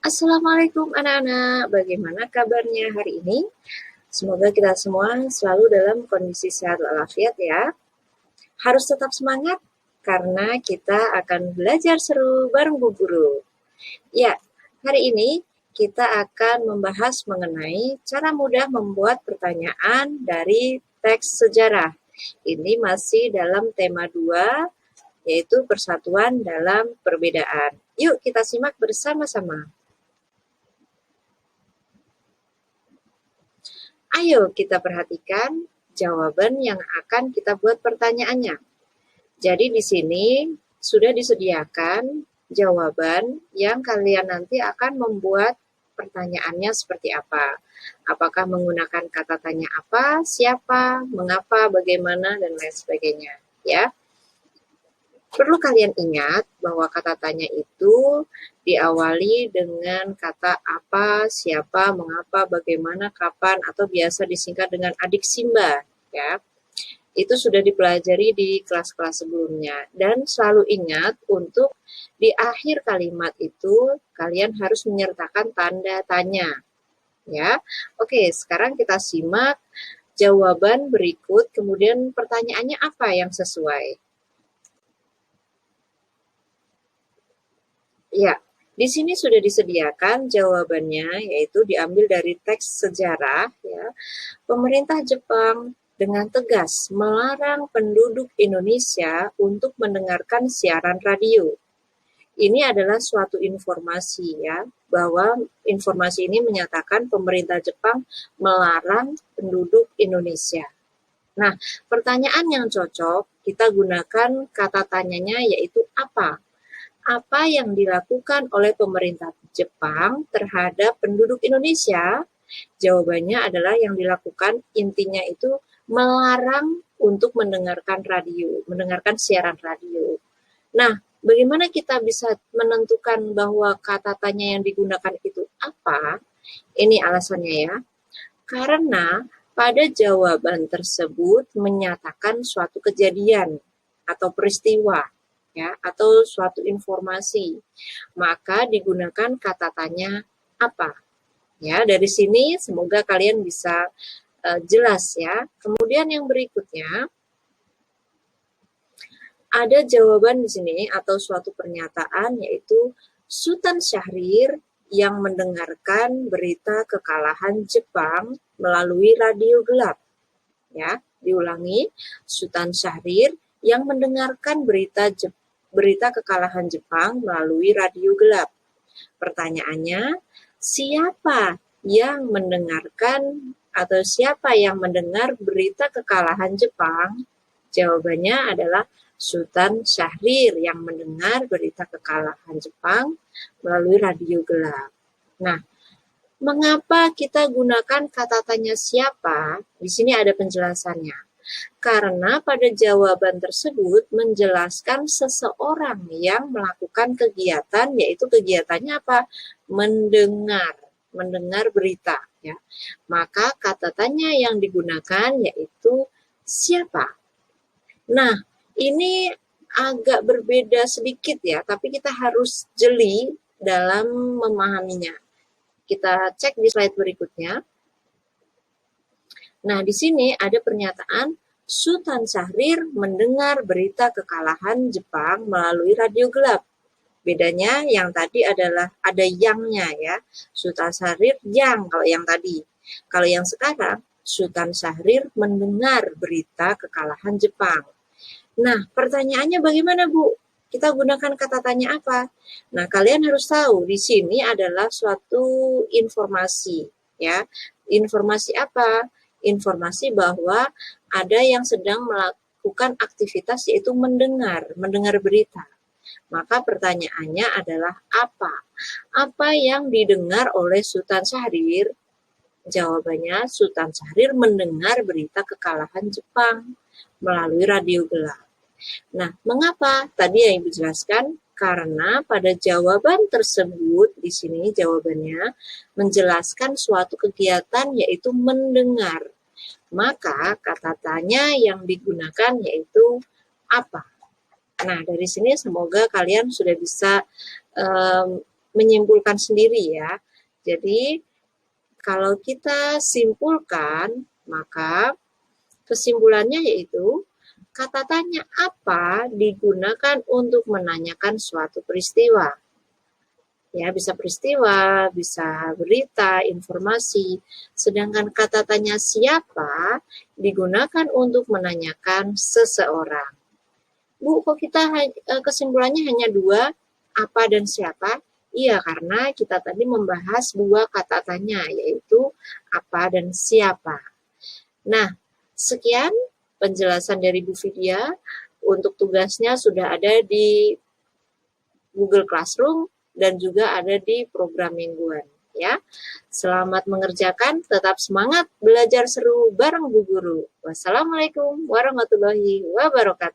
Assalamualaikum anak-anak, bagaimana kabarnya hari ini? Semoga kita semua selalu dalam kondisi sehat walafiat ya. Harus tetap semangat karena kita akan belajar seru bareng Bu Guru. Ya, hari ini kita akan membahas mengenai cara mudah membuat pertanyaan dari teks sejarah. Ini masih dalam tema 2, yaitu persatuan dalam perbedaan. Yuk kita simak bersama-sama. Ayo kita perhatikan jawaban yang akan kita buat pertanyaannya. Jadi di sini sudah disediakan jawaban yang kalian nanti akan membuat pertanyaannya seperti apa. Apakah menggunakan kata tanya apa, siapa, mengapa, bagaimana, dan lain sebagainya. Ya. Perlu kalian ingat bahwa kata tanya itu diawali dengan kata apa, siapa, mengapa, bagaimana, kapan, atau biasa disingkat dengan adik Simba, ya. Itu sudah dipelajari di kelas-kelas sebelumnya. Dan selalu ingat untuk di akhir kalimat itu kalian harus menyertakan tanda tanya, ya. Oke, sekarang kita simak jawaban berikut, kemudian pertanyaannya apa yang sesuai. Ya, di sini sudah disediakan jawabannya, yaitu diambil dari teks sejarah. Ya, pemerintah Jepang dengan tegas melarang penduduk Indonesia untuk mendengarkan siaran radio. Ini adalah suatu informasi ya, bahwa informasi ini menyatakan pemerintah Jepang melarang penduduk Indonesia. Nah, pertanyaan yang cocok kita gunakan kata tanyanya yaitu apa? Apa yang dilakukan oleh pemerintah Jepang terhadap penduduk Indonesia? Jawabannya adalah yang dilakukan intinya itu melarang untuk mendengarkan radio, mendengarkan siaran radio. Nah, bagaimana kita bisa menentukan bahwa kata tanya yang digunakan itu apa? Ini alasannya ya. Karena pada jawaban tersebut menyatakan suatu kejadian atau peristiwa, ya, atau suatu informasi, maka digunakan kata tanya apa. Ya, dari sini semoga kalian bisa jelas ya. Kemudian yang berikutnya ada jawaban di sini atau suatu pernyataan yaitu Sultan Syahrir yang mendengarkan berita kekalahan Jepang melalui radio gelap. Ya, diulangi, Sultan Syahrir yang mendengarkan berita kekalahan Jepang melalui radio gelap. Pertanyaannya, siapa yang mendengarkan atau siapa yang mendengar berita kekalahan Jepang? Jawabannya adalah Sultan Syahrir yang mendengar berita kekalahan Jepang melalui radio gelap. Nah, mengapa kita gunakan kata tanya siapa? Di sini ada penjelasannya. Karena pada jawaban tersebut menjelaskan seseorang yang melakukan kegiatan, yaitu kegiatannya apa? Mendengar berita. Ya. Maka kata tanya yang digunakan yaitu siapa? Nah, ini agak berbeda sedikit ya, tapi kita harus jeli dalam memahaminya. Kita cek di slide berikutnya. Nah, di sini ada pernyataan Sultan Syahrir mendengar berita kekalahan Jepang melalui radio gelap. Bedanya yang tadi adalah ada yang-nya ya. Sultan Syahrir yang kalau yang tadi. Kalau yang sekarang Sultan Syahrir mendengar berita kekalahan Jepang. Nah, pertanyaannya bagaimana, Bu? Kita gunakan kata tanya apa? Nah, kalian harus tahu di sini adalah suatu informasi, ya. Informasi apa? Informasi bahwa ada yang sedang melakukan aktivitas yaitu mendengar berita. Maka pertanyaannya adalah apa? Apa yang didengar oleh Sultan Syahrir? Jawabannya Sultan Syahrir mendengar berita kekalahan Jepang melalui radio gelap. Nah, mengapa? Tadi yang Ibu jelaskan, karena pada jawaban tersebut, di sini jawabannya menjelaskan suatu kegiatan yaitu mendengar. Maka kata tanya yang digunakan yaitu apa? Nah, dari sini semoga kalian sudah bisa menyimpulkan sendiri ya. Jadi kalau kita simpulkan, maka kesimpulannya yaitu kata tanya apa digunakan untuk menanyakan suatu peristiwa. Ya, bisa peristiwa, bisa berita, informasi. Sedangkan kata tanya siapa digunakan untuk menanyakan seseorang. Bu, kok kita kesimpulannya hanya dua, apa dan siapa? Iya, karena kita tadi membahas dua kata tanya, yaitu apa dan siapa. Nah, sekian penjelasan dari Bu Vidya. Untuk tugasnya sudah ada di Google Classroom dan juga ada di program mingguan. Ya, selamat mengerjakan, tetap semangat, belajar seru bareng Bu Guru. Wassalamualaikum warahmatullahi wabarakatuh.